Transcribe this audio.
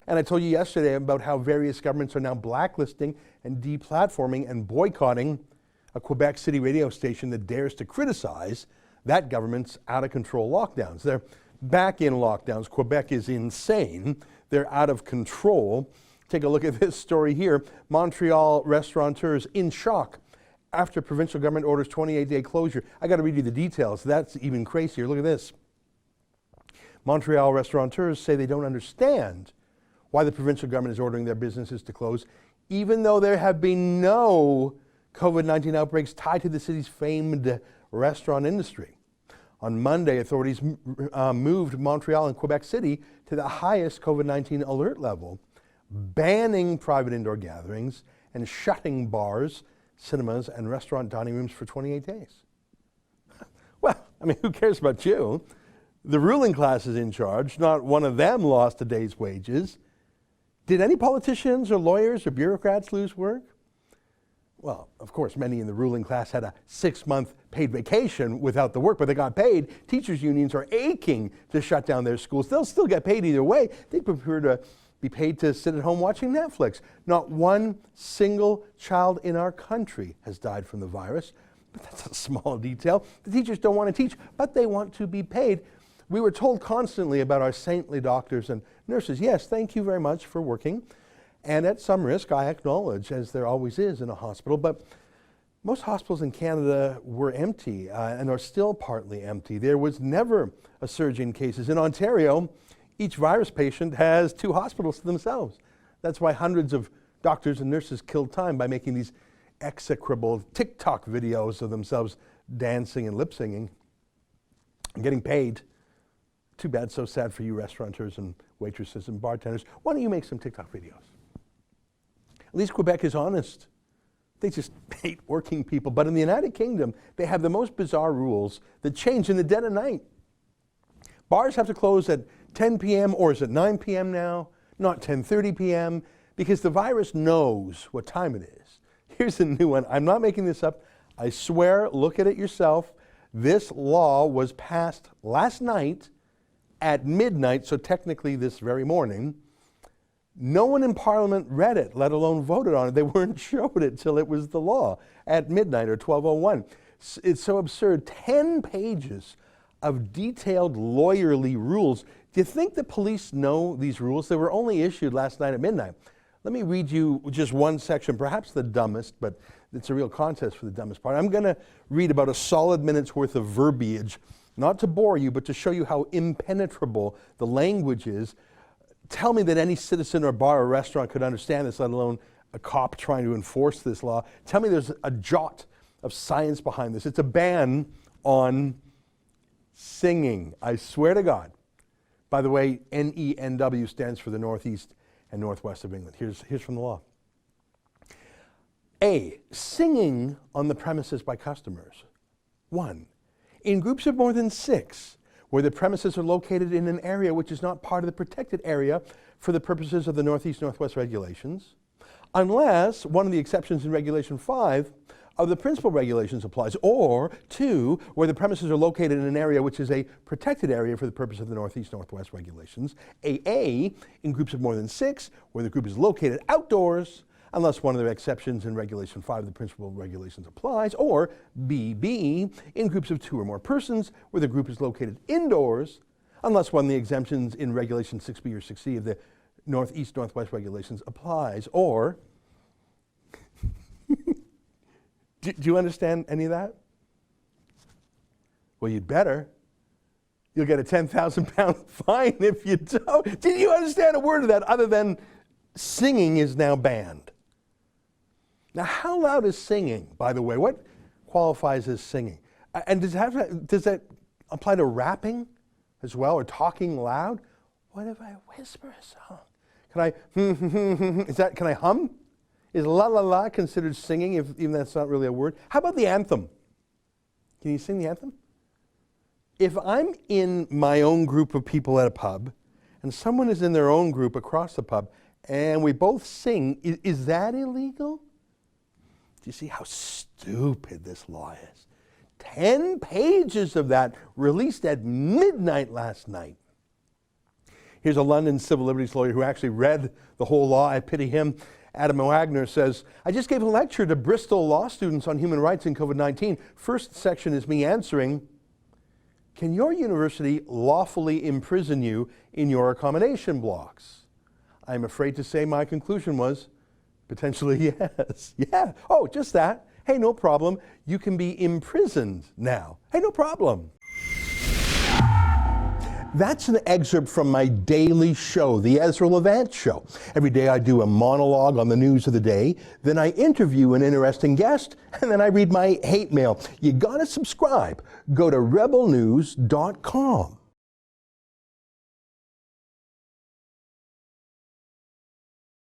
And I told you yesterday about how various governments are now blacklisting and deplatforming and boycotting a Quebec City radio station that dares to criticize that government's out-of-control lockdowns. They're back in lockdowns. Quebec is insane. They're out of control. Take a look at this story here. Montreal restaurateurs in shock after provincial government orders 28-day closure. I got to read you the details. That's even crazier. Look at this. Montreal restaurateurs say they don't understand why the provincial government is ordering their businesses to close, even though there have been no COVID-19 outbreaks tied to the city's famed restaurant industry. On Monday, authorities moved Montreal and Quebec City to the highest COVID-19 alert level, banning private indoor gatherings and shutting bars, cinemas, and restaurant dining rooms for 28 days. Well, I mean, who cares about you? The ruling class is in charge. Not one of them lost a day's wages. Did any politicians or lawyers or bureaucrats lose work? Well, of course, many in the ruling class had a 6-month paid vacation without the work, but they got paid. Teachers' unions are aching to shut down their schools. They'll still get paid either way. They prefer to be paid to sit at home watching Netflix. Not one single child in our country has died from the virus, but that's a small detail. The teachers don't want to teach, but they want to be paid. We were told constantly about our saintly doctors and nurses. Yes, thank you very much for working. And at some risk, I acknowledge, as there always is in a hospital, but most hospitals in Canada were empty and are still partly empty. There was never a surge in cases. In Ontario, each virus patient has 2 hospitals to themselves. That's why hundreds of doctors and nurses killed time by making these execrable TikTok videos of themselves dancing and lip singing and getting paid. Too bad, so sad for you restaurateurs and waitresses and bartenders. Why don't you make some TikTok videos? At least Quebec is honest. They just hate working people. But in the United Kingdom, they have the most bizarre rules that change in the dead of night. Bars have to close at 10 p.m. or is it 9 p.m. now? Not 10:30 p.m. because the virus knows what time it is. Here's a new one. I'm not making this up. I swear, look at it yourself. This law was passed last night at midnight, so technically this very morning. No one in Parliament read it, let alone voted on it. They weren't showed it till it was the law at midnight or 12:01. It's so absurd. 10 pages of detailed lawyerly rules. Do you think the police know these rules? They were only issued last night at midnight. Let me read you just one section, perhaps the dumbest, but it's a real contest for the dumbest part. I'm going to read about a solid minute's worth of verbiage, not to bore you, but to show you how impenetrable the language is. Tell me that any citizen or bar or restaurant could understand this, let alone a cop trying to enforce this law. Tell me there's a jot of science behind this. It's a ban on singing. I swear to God. By the way, NENW stands for the Northeast and Northwest of England. Here's from the law. A, singing on the premises by customers. 1, in groups of more than 6, where the premises are located in an area which is not part of the protected area for the purposes of the Northeast-Northwest regulations, unless one of the exceptions in Regulation 5 of the principal regulations applies, or 2, where the premises are located in an area which is a protected area for the purpose of the Northeast-Northwest regulations, A, in groups of more than 6, where the group is located outdoors, unless one of the exceptions in Regulation 5 of the principal regulations applies, or B, in groups of 2 or more persons, where the group is located indoors, unless one of the exemptions in Regulation 6B or 6C of the Northeast-Northwest regulations applies, or... Do you understand any of that? Well, you'd better. You'll get a £10,000 fine if you don't. Did you understand a word of that other than singing is now banned? Now, how loud is singing, by the way? What qualifies as singing? And does that apply to rapping as well, or talking loud? What if I whisper a song? Can I, can I hum? Is la la la considered singing, if even that's not really a word? How about the anthem? Can you sing the anthem? If I'm in my own group of people at a pub, and someone is in their own group across the pub, and we both sing, is that illegal? Do you see how stupid this law is? 10 pages of that released at midnight last night. Here's a London civil liberties lawyer who actually read the whole law. I pity him. Adam Wagner says, I just gave a lecture to Bristol law students on human rights and COVID-19. First section is me answering, can your university lawfully imprison you in your accommodation blocks? I'm afraid to say my conclusion was, potentially yes. Yeah, oh, just that. Hey, no problem. You can be imprisoned now. Hey, no problem. That's an excerpt from my daily show, the Ezra Levant Show. Every day I do a monologue on the news of the day, then I interview an interesting guest, and then I read my hate mail. You gotta subscribe. Go to rebelnews.com.